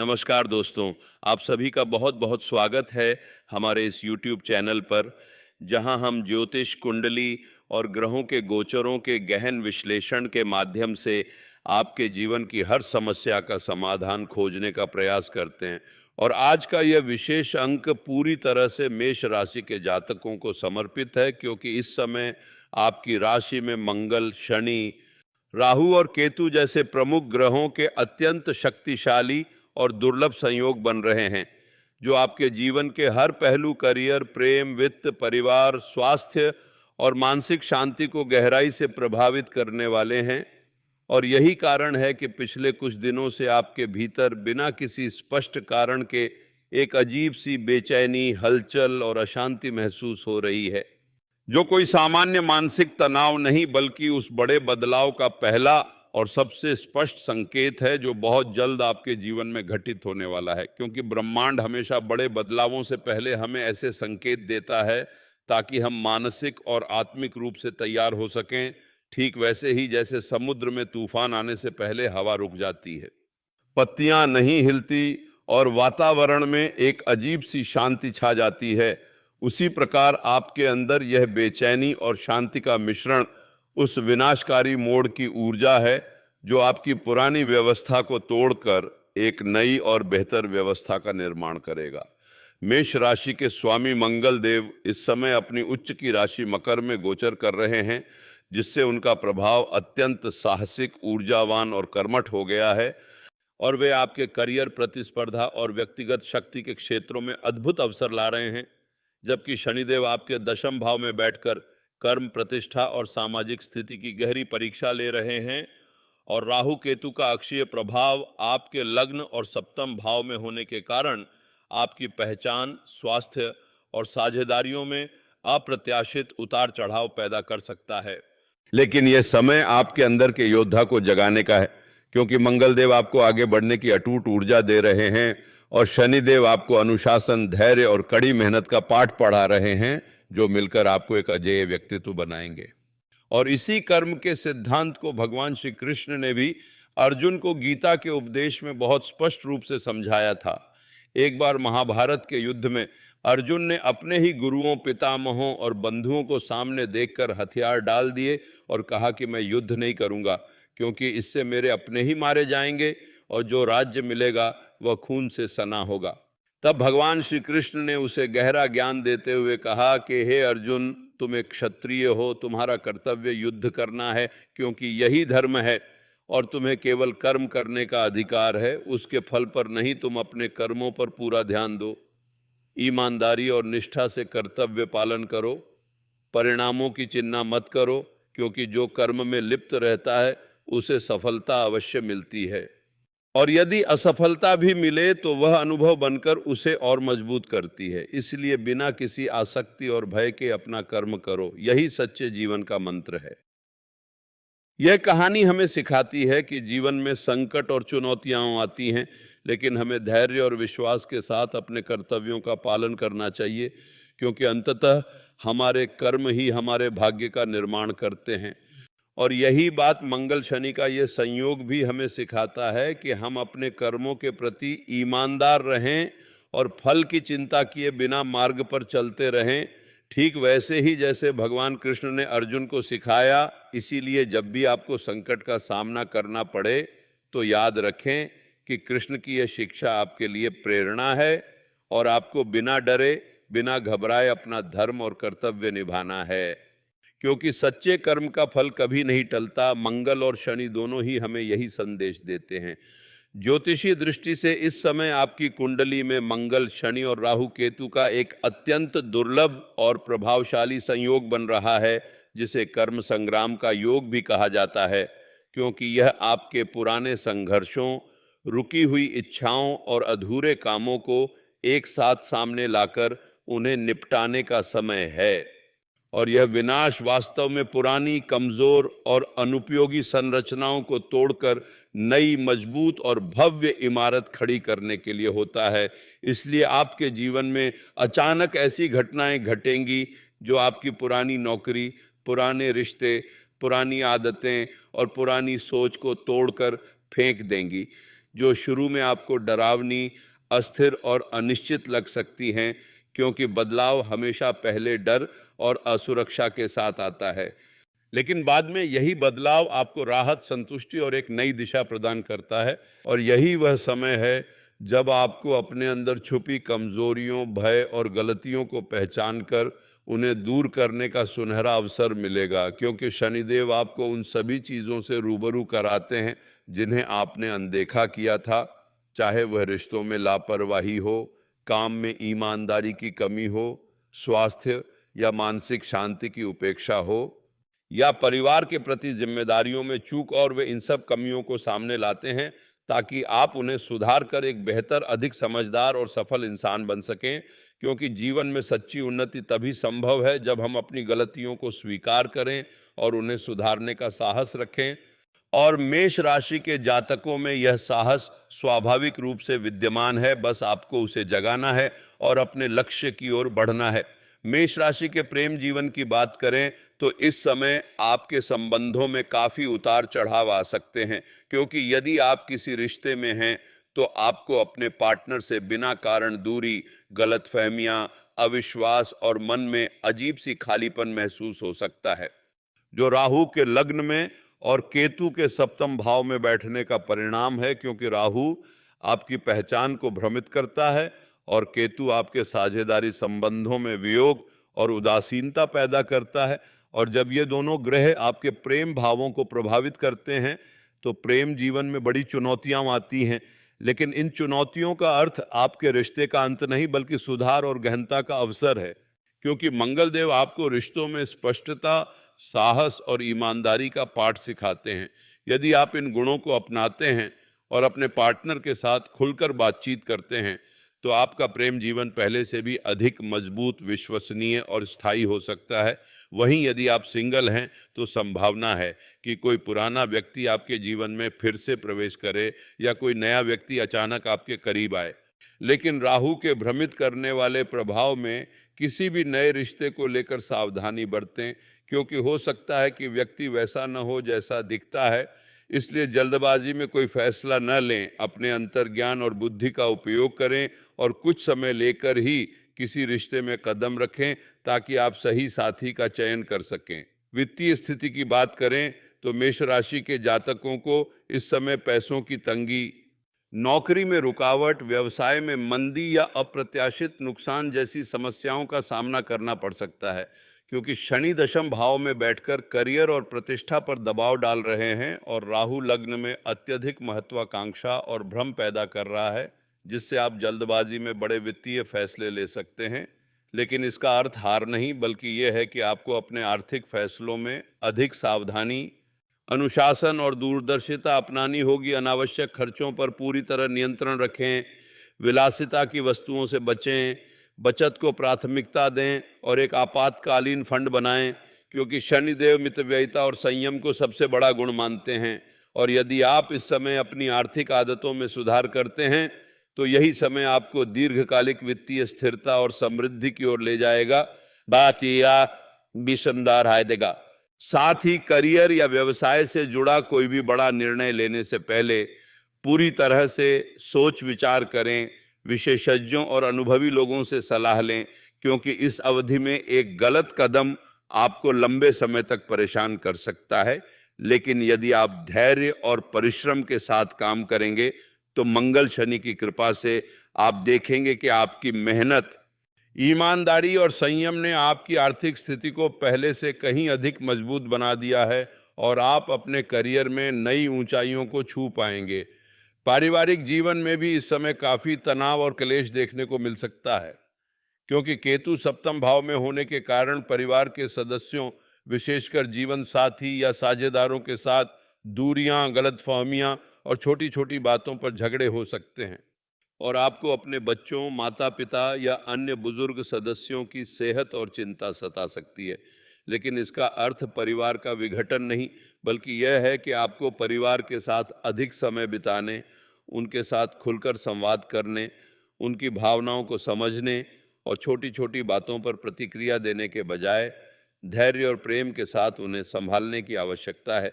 नमस्कार दोस्तों, आप सभी का बहुत-बहुत स्वागत है हमारे इस यूट्यूब चैनल पर, जहां हम ज्योतिष कुंडली और ग्रहों के गोचरों के गहन विश्लेषण के माध्यम से आपके जीवन की हर समस्या का समाधान खोजने का प्रयास करते हैं। और आज का यह विशेष अंक पूरी तरह से मेष राशि के जातकों को समर्पित है, क्योंकि इस समय आपकी राशि में मंगल, शनि, राहु और केतु जैसे प्रमुख ग्रहों के अत्यंत शक्तिशाली और दुर्लभ संयोग बन रहे हैं, जो आपके जीवन के हर पहलू, करियर, प्रेम, वित्त, परिवार, स्वास्थ्य और मानसिक शांति को गहराई से प्रभावित करने वाले हैं। और यही कारण है कि पिछले कुछ दिनों से आपके भीतर बिना किसी स्पष्ट कारण के एक अजीब सी बेचैनी, हलचल और अशांति महसूस हो रही है, जो कोई सामान्य मानसिक तनाव नहीं बल्कि उस बड़े बदलाव का पहला और सबसे स्पष्ट संकेत है, जो बहुत जल्द आपके जीवन में घटित होने वाला है। क्योंकि ब्रह्मांड हमेशा बड़े बदलावों से पहले हमें ऐसे संकेत देता है ताकि हम मानसिक और आत्मिक रूप से तैयार हो सकें, ठीक वैसे ही जैसे समुद्र में तूफान आने से पहले हवा रुक जाती है, पत्तियां नहीं हिलती और वातावरण में एक अजीब सी शांति छा जाती है। उसी प्रकार आपके अंदर यह बेचैनी और शांति का मिश्रण उस विनाशकारी मोड़ की ऊर्जा है, जो आपकी पुरानी व्यवस्था को तोड़कर एक नई और बेहतर व्यवस्था का निर्माण करेगा। मेष राशि के स्वामी मंगल देव इस समय अपनी उच्च की राशि मकर में गोचर कर रहे हैं, जिससे उनका प्रभाव अत्यंत साहसिक, ऊर्जावान और कर्मठ हो गया है। और वे आपके करियर, प्रतिस्पर्धा और व्यक्तिगत शक्ति के क्षेत्रों में अद्भुत अवसर ला रहे हैं। जबकि शनिदेव आपके दशम भाव में बैठकर कर्म, प्रतिष्ठा और सामाजिक स्थिति की गहरी परीक्षा ले रहे हैं। और राहु केतु का अक्षीय प्रभाव आपके लग्न और सप्तम भाव में होने के कारण आपकी पहचान, स्वास्थ्य और साझेदारियों में अप्रत्याशित उतार चढ़ाव पैदा कर सकता है। लेकिन यह समय आपके अंदर के योद्धा को जगाने का है, क्योंकि मंगल देव आपको आगे बढ़ने की अटूट ऊर्जा दे रहे हैं और शनिदेव आपको अनुशासन, धैर्य और कड़ी मेहनत का पाठ पढ़ा रहे हैं, जो मिलकर आपको एक अजेय व्यक्तित्व बनाएंगे। और इसी कर्म के सिद्धांत को भगवान श्री कृष्ण ने भी अर्जुन को गीता के उपदेश में बहुत स्पष्ट रूप से समझाया था। एक बार महाभारत के युद्ध में अर्जुन ने अपने ही गुरुओं, पितामहों और बंधुओं को सामने देखकर हथियार डाल दिए और कहा कि मैं युद्ध नहीं करूंगा, क्योंकि इससे मेरे अपने ही मारे जाएंगे और जो राज्य मिलेगा वह खून से सना होगा। तब भगवान श्री कृष्ण ने उसे गहरा ज्ञान देते हुए कहा कि हे अर्जुन, तुम एक क्षत्रिय हो, तुम्हारा कर्तव्य युद्ध करना है, क्योंकि यही धर्म है और तुम्हें केवल कर्म करने का अधिकार है, उसके फल पर नहीं। तुम अपने कर्मों पर पूरा ध्यान दो, ईमानदारी और निष्ठा से कर्तव्य पालन करो, परिणामों की चिंता मत करो, क्योंकि जो कर्म में लिप्त रहता है उसे सफलता अवश्य मिलती है, और यदि असफलता भी मिले तो वह अनुभव बनकर उसे और मजबूत करती है। इसलिए बिना किसी आसक्ति और भय के अपना कर्म करो, यही सच्चे जीवन का मंत्र है। यह कहानी हमें सिखाती है कि जीवन में संकट और चुनौतियां आती हैं, लेकिन हमें धैर्य और विश्वास के साथ अपने कर्तव्यों का पालन करना चाहिए, क्योंकि अंततः हमारे कर्म ही हमारे भाग्य का निर्माण करते हैं। और यही बात मंगल शनि का ये संयोग भी हमें सिखाता है कि हम अपने कर्मों के प्रति ईमानदार रहें और फल की चिंता किए बिना मार्ग पर चलते रहें, ठीक वैसे ही जैसे भगवान कृष्ण ने अर्जुन को सिखाया। इसीलिए जब भी आपको संकट का सामना करना पड़े तो याद रखें कि कृष्ण की यह शिक्षा आपके लिए प्रेरणा है और आपको बिना डरे, बिना घबराए अपना धर्म और कर्तव्य निभाना है, क्योंकि सच्चे कर्म का फल कभी नहीं टलता। मंगल और शनि दोनों ही हमें यही संदेश देते हैं। ज्योतिषीय दृष्टि से इस समय आपकी कुंडली में मंगल, शनि और राहु केतु का एक अत्यंत दुर्लभ और प्रभावशाली संयोग बन रहा है, जिसे कर्म संग्राम का योग भी कहा जाता है, क्योंकि यह आपके पुराने संघर्षों, रुकी हुई इच्छाओं और अधूरे कामों को एक साथ सामने लाकर उन्हें निपटाने का समय है। और यह विनाश वास्तव में पुरानी, कमजोर और अनुपयोगी संरचनाओं को तोड़कर नई, मजबूत और भव्य इमारत खड़ी करने के लिए होता है। इसलिए आपके जीवन में अचानक ऐसी घटनाएं घटेंगी जो आपकी पुरानी नौकरी, पुराने रिश्ते, पुरानी आदतें और पुरानी सोच को तोड़कर फेंक देंगी। जो शुरू में आपको डरावनी, अस्थिर और अनिश्चित लग सकती हैं, क्योंकि बदलाव हमेशा पहले डर और असुरक्षा के साथ आता है। लेकिन बाद में यही बदलाव आपको राहत, संतुष्टि और एक नई दिशा प्रदान करता है। और यही वह समय है जब आपको अपने अंदर छुपी कमजोरियों, भय और गलतियों को पहचान कर उन्हें दूर करने का सुनहरा अवसर मिलेगा, क्योंकि शनिदेव आपको उन सभी चीज़ों से रूबरू कराते हैं जिन्हें आपने अनदेखा किया था, चाहे वह रिश्तों में लापरवाही हो, काम में ईमानदारी की कमी हो, स्वास्थ्य या मानसिक शांति की उपेक्षा हो, या परिवार के प्रति जिम्मेदारियों में चूक। और वे इन सब कमियों को सामने लाते हैं ताकि आप उन्हें सुधार कर एक बेहतर, अधिक समझदार और सफल इंसान बन सकें, क्योंकि जीवन में सच्ची उन्नति तभी संभव है जब हम अपनी गलतियों को स्वीकार करें और उन्हें सुधारने का साहस रखें। और मेष राशि के जातकों में यह साहस स्वाभाविक रूप से विद्यमान है, बस आपको उसे जगाना है और अपने लक्ष्य की ओर बढ़ना है। मेष राशि के प्रेम जीवन की बात करें तो इस समय आपके संबंधों में काफी उतार चढ़ाव आ सकते हैं, क्योंकि यदि आप किसी रिश्ते में हैं तो आपको अपने पार्टनर से बिना कारण दूरी, गलतफहमियां, अविश्वास और मन में अजीब सी खालीपन महसूस हो सकता है, जो राहु के लग्न में और केतु के सप्तम भाव में बैठने का परिणाम है। क्योंकि राहु आपकी पहचान को भ्रमित करता है और केतु आपके साझेदारी संबंधों में वियोग और उदासीनता पैदा करता है। और जब ये दोनों ग्रह आपके प्रेम भावों को प्रभावित करते हैं तो प्रेम जीवन में बड़ी चुनौतियां आती हैं, लेकिन इन चुनौतियों का अर्थ आपके रिश्ते का अंत नहीं बल्कि सुधार और गहनता का अवसर है, क्योंकि मंगल देव आपको रिश्तों में स्पष्टता, साहस और ईमानदारी का पाठ सिखाते हैं। यदि आप इन गुणों को अपनाते हैं और अपने पार्टनर के साथ खुलकर बातचीत करते हैं तो आपका प्रेम जीवन पहले से भी अधिक मजबूत, विश्वसनीय और स्थायी हो सकता है। वहीं यदि आप सिंगल हैं तो संभावना है कि कोई पुराना व्यक्ति आपके जीवन में फिर से प्रवेश करे या कोई नया व्यक्ति अचानक आपके करीब आए। लेकिन राहु के भ्रमित करने वाले प्रभाव में किसी भी नए रिश्ते को लेकर सावधानी बरतें, क्योंकि हो सकता है कि व्यक्ति वैसा न हो जैसा दिखता है। इसलिए जल्दबाजी में कोई फैसला न लें, अपने अंतर्ज्ञान और बुद्धि का उपयोग करें और कुछ समय लेकर ही किसी रिश्ते में कदम रखें ताकि आप सही साथी का चयन कर सकें। वित्तीय स्थिति की बात करें तो मेष राशि के जातकों को इस समय पैसों की तंगी, नौकरी में रुकावट, व्यवसाय में मंदी या अप्रत्याशित नुकसान जैसी समस्याओं का सामना करना पड़ सकता है, क्योंकि शनि दशम भाव में बैठकर करियर और प्रतिष्ठा पर दबाव डाल रहे हैं और राहु लग्न में अत्यधिक महत्वाकांक्षा और भ्रम पैदा कर रहा है, जिससे आप जल्दबाजी में बड़े वित्तीय फैसले ले सकते हैं। लेकिन इसका अर्थ हार नहीं, बल्कि यह है कि आपको अपने आर्थिक फैसलों में अधिक सावधानी, अनुशासन और दूरदर्शिता अपनानी होगी। अनावश्यक खर्चों पर पूरी तरह नियंत्रण रखें, विलासिता की वस्तुओं से बचें, बचत को प्राथमिकता दें और एक आपातकालीन फंड बनाएं, क्योंकि शनिदेव मितव्ययिता और संयम को सबसे बड़ा गुण मानते हैं। और यदि आप इस समय अपनी आर्थिक आदतों में सुधार करते हैं तो यही समय आपको दीर्घकालिक वित्तीय स्थिरता और समृद्धि की ओर ले जाएगा। बाचिया बिशंदार हाय देगा। साथ ही करियर या व्यवसाय से जुड़ा कोई भी बड़ा निर्णय लेने से पहले पूरी तरह से सोच विचार करें, विशेषज्ञों और अनुभवी लोगों से सलाह लें, क्योंकि इस अवधि में एक गलत कदम आपको लंबे समय तक परेशान कर सकता है। लेकिन यदि आप धैर्य और परिश्रम के साथ काम करेंगे तो मंगल शनि की कृपा से आप देखेंगे कि आपकी मेहनत, ईमानदारी और संयम ने आपकी आर्थिक स्थिति को पहले से कहीं अधिक मजबूत बना दिया है और आप अपने करियर में नई ऊंचाइयों को छू पाएंगे। पारिवारिक जीवन में भी इस समय काफी तनाव और क्लेश देखने को मिल सकता है, क्योंकि केतु सप्तम भाव में होने के कारण परिवार के सदस्यों, विशेषकर जीवन साथी या साझेदारों के साथ दूरियां, गलतफहमियां और छोटी छोटी बातों पर झगड़े हो सकते हैं। और आपको अपने बच्चों, माता पिता या अन्य बुजुर्ग सदस्यों की सेहत और चिंता सता सकती है। लेकिन इसका अर्थ परिवार का विघटन नहीं, बल्कि यह है कि आपको परिवार के साथ अधिक समय बिताने, उनके साथ खुलकर संवाद करने, उनकी भावनाओं को समझने और छोटी छोटी बातों पर प्रतिक्रिया देने के बजाय धैर्य और प्रेम के साथ उन्हें संभालने की आवश्यकता है,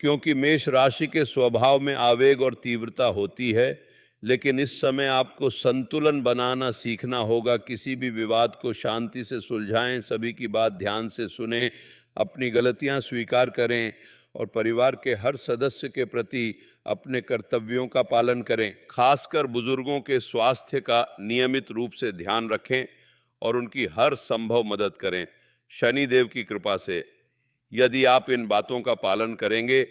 क्योंकि मेष राशि के स्वभाव में आवेग और तीव्रता होती है, लेकिन इस समय आपको संतुलन बनाना सीखना होगा। किसी भी विवाद को शांति से सुलझाएं, सभी की बात ध्यान से सुनें, अपनी गलतियां स्वीकार करें और परिवार के हर सदस्य के प्रति अपने कर्तव्यों का पालन करें। खासकर बुजुर्गों के स्वास्थ्य का नियमित रूप से ध्यान रखें और उनकी हर संभव मदद करें। शनि देव की कृपा से यदि आप इन बातों का पालन करेंगे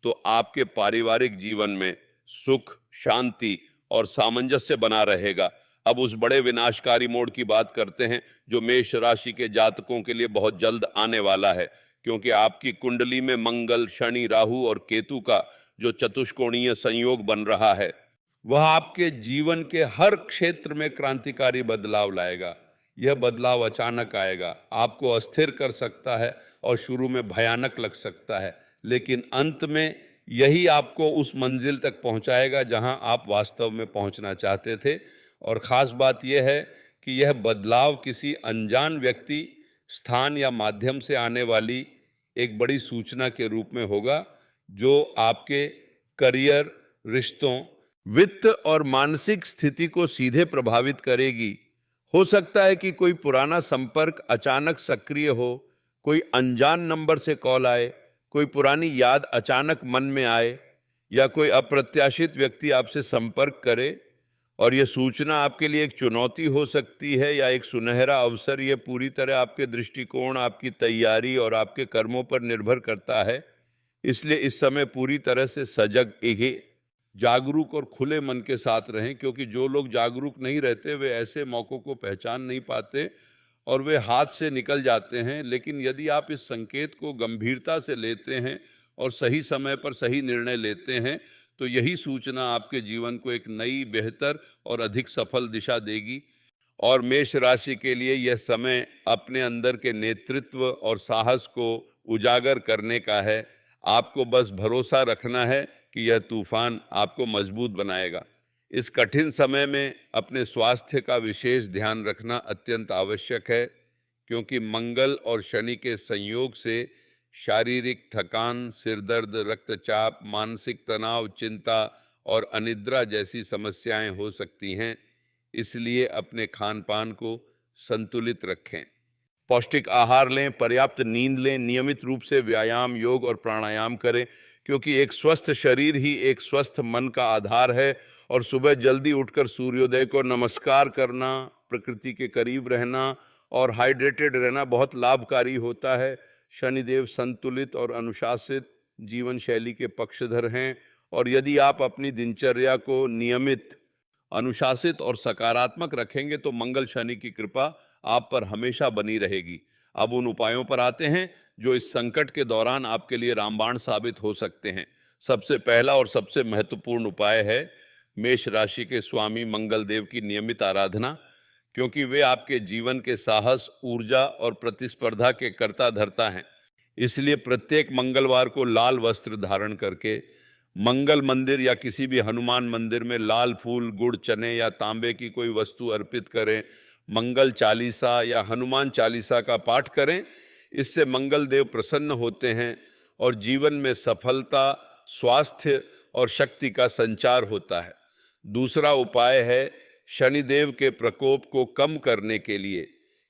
तो आपके पारिवारिक जीवन में सुख, शांति और सामंजस्य बना रहेगा। अब उस बड़े विनाशकारी मोड़ की बात करते हैं जो मेष राशि के जातकों के लिए बहुत जल्द आने वाला है, क्योंकि आपकी कुंडली में मंगल, शनि, राहु और केतु का जो चतुष्कोणीय संयोग बन रहा है वह आपके जीवन के हर क्षेत्र में क्रांतिकारी बदलाव लाएगा। यह बदलाव अचानक आएगा, आपको अस्थिर कर सकता है और शुरू में भयानक लग सकता है, लेकिन अंत में यही आपको उस मंजिल तक पहुंचाएगा जहां आप वास्तव में पहुंचना चाहते थे। और ख़ास बात यह है कि यह बदलाव किसी अनजान व्यक्ति, स्थान या माध्यम से आने वाली एक बड़ी सूचना के रूप में होगा, जो आपके करियर, रिश्तों, वित्त और मानसिक स्थिति को सीधे प्रभावित करेगी। हो सकता है कि कोई पुराना संपर्क अचानक सक्रिय हो, कोई अनजान नंबर से कॉल आए, कोई पुरानी याद अचानक मन में आए या कोई अप्रत्याशित व्यक्ति आपसे संपर्क करे। और यह सूचना आपके लिए एक चुनौती हो सकती है या एक सुनहरा अवसर। यह पूरी तरह आपके दृष्टिकोण, आपकी तैयारी और आपके कर्मों पर निर्भर करता है। इसलिए इस समय पूरी तरह से सजग, जागरूक और खुले मन के साथ रहें, क्योंकि जो लोग जागरूक नहीं रहते वे ऐसे मौक़ों को पहचान नहीं पाते और वे हाथ से निकल जाते हैं। लेकिन यदि आप इस संकेत को गंभीरता से लेते हैं और सही समय पर सही निर्णय लेते हैं तो यही सूचना आपके जीवन को एक नई, बेहतर और अधिक सफल दिशा देगी। और मेष राशि के लिए यह समय अपने अंदर के नेतृत्व और साहस को उजागर करने का है। आपको बस भरोसा रखना है कि यह तूफान आपको मजबूत बनाएगा। इस कठिन समय में अपने स्वास्थ्य का विशेष ध्यान रखना अत्यंत आवश्यक है, क्योंकि मंगल और शनि के संयोग से शारीरिक थकान, सिरदर्द, रक्तचाप, मानसिक तनाव, चिंता और अनिद्रा जैसी समस्याएं हो सकती हैं। इसलिए अपने खान पान को संतुलित रखें, पौष्टिक आहार लें, पर्याप्त नींद लें, नियमित रूप से व्यायाम, योग और प्राणायाम करें, क्योंकि एक स्वस्थ शरीर ही एक स्वस्थ मन का आधार है। और सुबह जल्दी उठकर सूर्योदय को नमस्कार करना, प्रकृति के करीब रहना और हाइड्रेटेड रहना बहुत लाभकारी होता है। शनिदेव संतुलित और अनुशासित जीवन शैली के पक्षधर हैं और यदि आप अपनी दिनचर्या को नियमित, अनुशासित और सकारात्मक रखेंगे तो मंगल शनि की कृपा आप पर हमेशा बनी रहेगी। अब उन उपायों पर आते हैं जो इस संकट के दौरान आपके लिए रामबाण साबित हो सकते हैं। सबसे पहला और सबसे महत्वपूर्ण उपाय है मेष राशि के स्वामी मंगल देव की नियमित आराधना, क्योंकि वे आपके जीवन के साहस, ऊर्जा और प्रतिस्पर्धा के कर्ता धर्ता हैं। इसलिए प्रत्येक मंगलवार को लाल वस्त्र धारण करके मंगल मंदिर या किसी भी हनुमान मंदिर में लाल फूल, गुड़, चने या तांबे की कोई वस्तु अर्पित करें। मंगल चालीसा या हनुमान चालीसा का पाठ करें। इससे मंगल देव प्रसन्न होते हैं और जीवन में सफलता, स्वास्थ्य और शक्ति का संचार होता है। दूसरा उपाय है शनिदेव के प्रकोप को कम करने के लिए,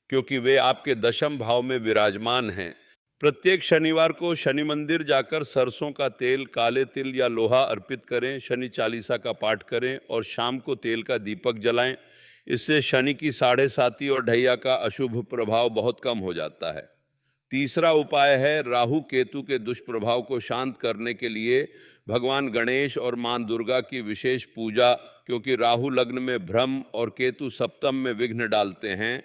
क्योंकि वे आपके दशम भाव में विराजमान हैं। प्रत्येक शनिवार को शनि मंदिर जाकर सरसों का तेल, काले तिल या लोहा अर्पित करें, शनि चालीसा का पाठ करें और शाम को तेल का दीपक जलाएं। इससे शनि की 7.5 और ढैया का अशुभ प्रभाव बहुत कम हो जाता है। तीसरा उपाय है राहु केतु के दुष्प्रभाव को शांत करने के लिए भगवान गणेश और मां दुर्गा की विशेष पूजा, क्योंकि राहु लग्न में भ्रम और केतु सप्तम में विघ्न डालते हैं।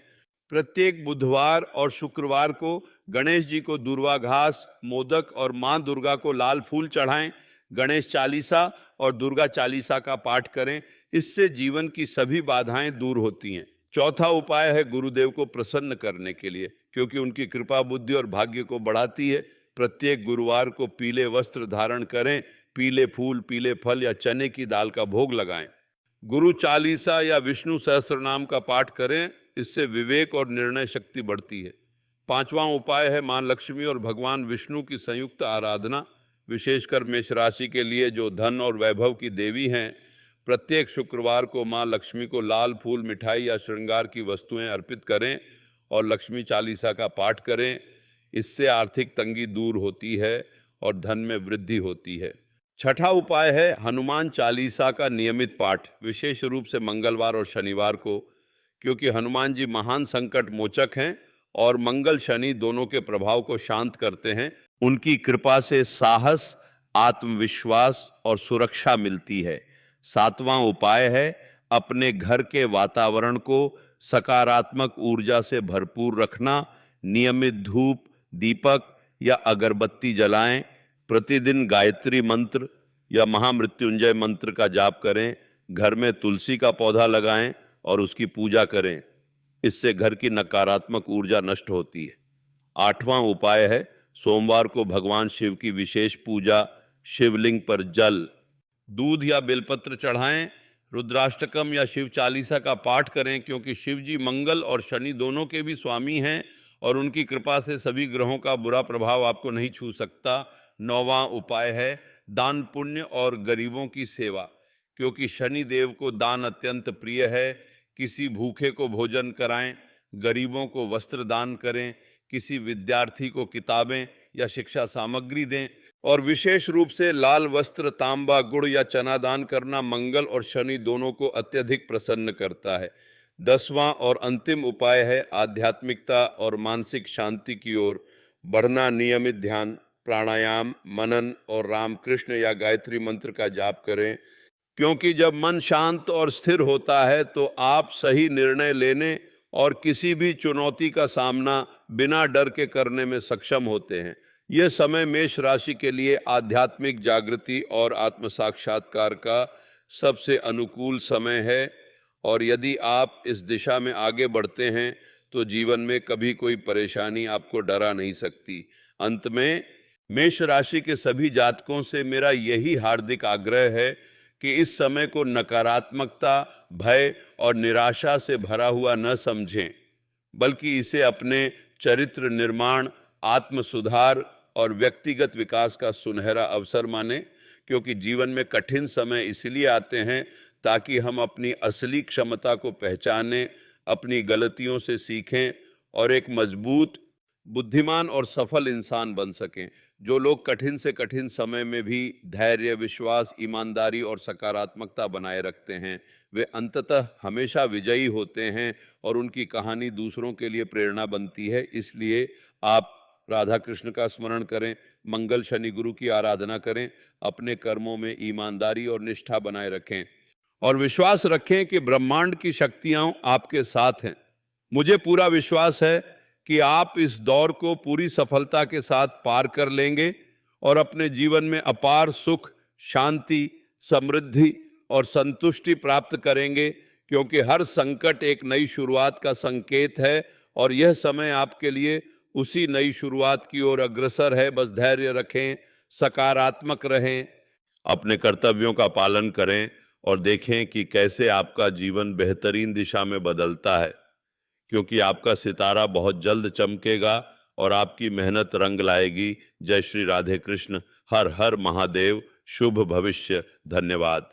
प्रत्येक बुधवार और शुक्रवार को गणेश जी को दूर्वा घास, मोदक और मां दुर्गा को लाल फूल चढ़ाएं। गणेश चालीसा और दुर्गा चालीसा का पाठ करें। इससे जीवन की सभी बाधाएं दूर होती हैं। चौथा उपाय है गुरुदेव को प्रसन्न करने के लिए, क्योंकि उनकी कृपा बुद्धि और भाग्य को बढ़ाती है। प्रत्येक गुरुवार को पीले वस्त्र धारण करें, पीले फूल, पीले फल या चने की दाल का भोग लगाएं। गुरु चालीसा या विष्णु सहस्त्रनाम का पाठ करें। इससे विवेक और निर्णय शक्ति बढ़ती है। पांचवा उपाय है मां लक्ष्मी और भगवान विष्णु की संयुक्त आराधना, विशेषकर मेष राशि के लिए जो धन और वैभव की देवी हैं, प्रत्येक शुक्रवार को माँ लक्ष्मी को लाल फूल, मिठाई या श्रृंगार की वस्तुएं अर्पित करें और लक्ष्मी चालीसा का पाठ करें। इससे आर्थिक तंगी दूर होती है और धन में वृद्धि होती है। छठा उपाय है हनुमान चालीसा का नियमित पाठ, विशेष रूप से मंगलवार और शनिवार को, क्योंकि हनुमान जी महान संकट मोचक हैं और मंगल शनि दोनों के प्रभाव को शांत करते हैं। उनकी कृपा से साहस, आत्मविश्वास और सुरक्षा मिलती है। सातवां उपाय है अपने घर के वातावरण को सकारात्मक ऊर्जा से भरपूर रखना। नियमित धूप, दीपक या अगरबत्ती जलाएं। प्रतिदिन गायत्री मंत्र या महामृत्युंजय मंत्र का जाप करें। घर में तुलसी का पौधा लगाएं और उसकी पूजा करें। इससे घर की नकारात्मक ऊर्जा नष्ट होती है। आठवां उपाय है सोमवार को भगवान शिव की विशेष पूजा, शिवलिंग पर जल, दूध या बेलपत्र चढ़ाएं। रुद्राष्टकम या शिव चालीसा का पाठ करें, क्योंकि शिव जी मंगल और शनि दोनों के भी स्वामी हैं और उनकी कृपा से सभी ग्रहों का बुरा प्रभाव आपको नहीं छू सकता। नौवां उपाय है दान पुण्य और गरीबों की सेवा, क्योंकि शनि देव को दान अत्यंत प्रिय है। किसी भूखे को भोजन कराएं, गरीबों को वस्त्र दान करें, किसी विद्यार्थी को किताबें या शिक्षा सामग्री दें और विशेष रूप से लाल वस्त्र, तांबा, गुड़ या चना दान करना मंगल और शनि दोनों को अत्यधिक प्रसन्न करता है। 10वां और अंतिम उपाय है आध्यात्मिकता और मानसिक शांति की ओर बढ़ना। नियमित ध्यान, प्राणायाम, मनन और रामकृष्ण या गायत्री मंत्र का जाप करें, क्योंकि जब मन शांत और स्थिर होता है तो आप सही निर्णय लेने और किसी भी चुनौती का सामना बिना डर के करने में सक्षम होते हैं। यह समय मेष राशि के लिए आध्यात्मिक जागृति और आत्म साक्षात्कार का सबसे अनुकूल समय है और यदि आप इस दिशा में आगे बढ़ते हैं तो जीवन में कभी कोई परेशानी आपको डरा नहीं सकती। अंत में मेष राशि के सभी जातकों से मेरा यही हार्दिक आग्रह है कि इस समय को नकारात्मकता, भय और निराशा से भरा हुआ न समझें, बल्कि इसे अपने चरित्र निर्माण, आत्म सुधार और व्यक्तिगत विकास का सुनहरा अवसर माने। क्योंकि जीवन में कठिन समय इसलिए आते हैं ताकि हम अपनी असली क्षमता को पहचानें, अपनी गलतियों से सीखें और एक मजबूत, बुद्धिमान और सफल इंसान बन सकें। जो लोग कठिन से कठिन समय में भी धैर्य, विश्वास, ईमानदारी और सकारात्मकता बनाए रखते हैं, वे अंततः हमेशा विजयी होते हैं और उनकी कहानी दूसरों के लिए प्रेरणा बनती है। इसलिए आप राधा कृष्ण का स्मरण करें, मंगल शनि गुरु की आराधना करें, अपने कर्मों में ईमानदारी और निष्ठा बनाए रखें और विश्वास रखें कि ब्रह्मांड की शक्तियां आपके साथ हैं। मुझे पूरा विश्वास है कि आप इस दौर को पूरी सफलता के साथ पार कर लेंगे और अपने जीवन में अपार सुख, शांति, समृद्धि और संतुष्टि प्राप्त करेंगे, क्योंकि हर संकट एक नई शुरुआत का संकेत है और यह समय आपके लिए उसी नई शुरुआत की ओर अग्रसर है। बस धैर्य रखें, सकारात्मक रहें, अपने कर्तव्यों का पालन करें और देखें कि कैसे आपका जीवन बेहतरीन दिशा में बदलता है, क्योंकि आपका सितारा बहुत जल्द चमकेगा और आपकी मेहनत रंग लाएगी। जय श्री राधे कृष्ण। हर हर महादेव। शुभ भविष्य। धन्यवाद।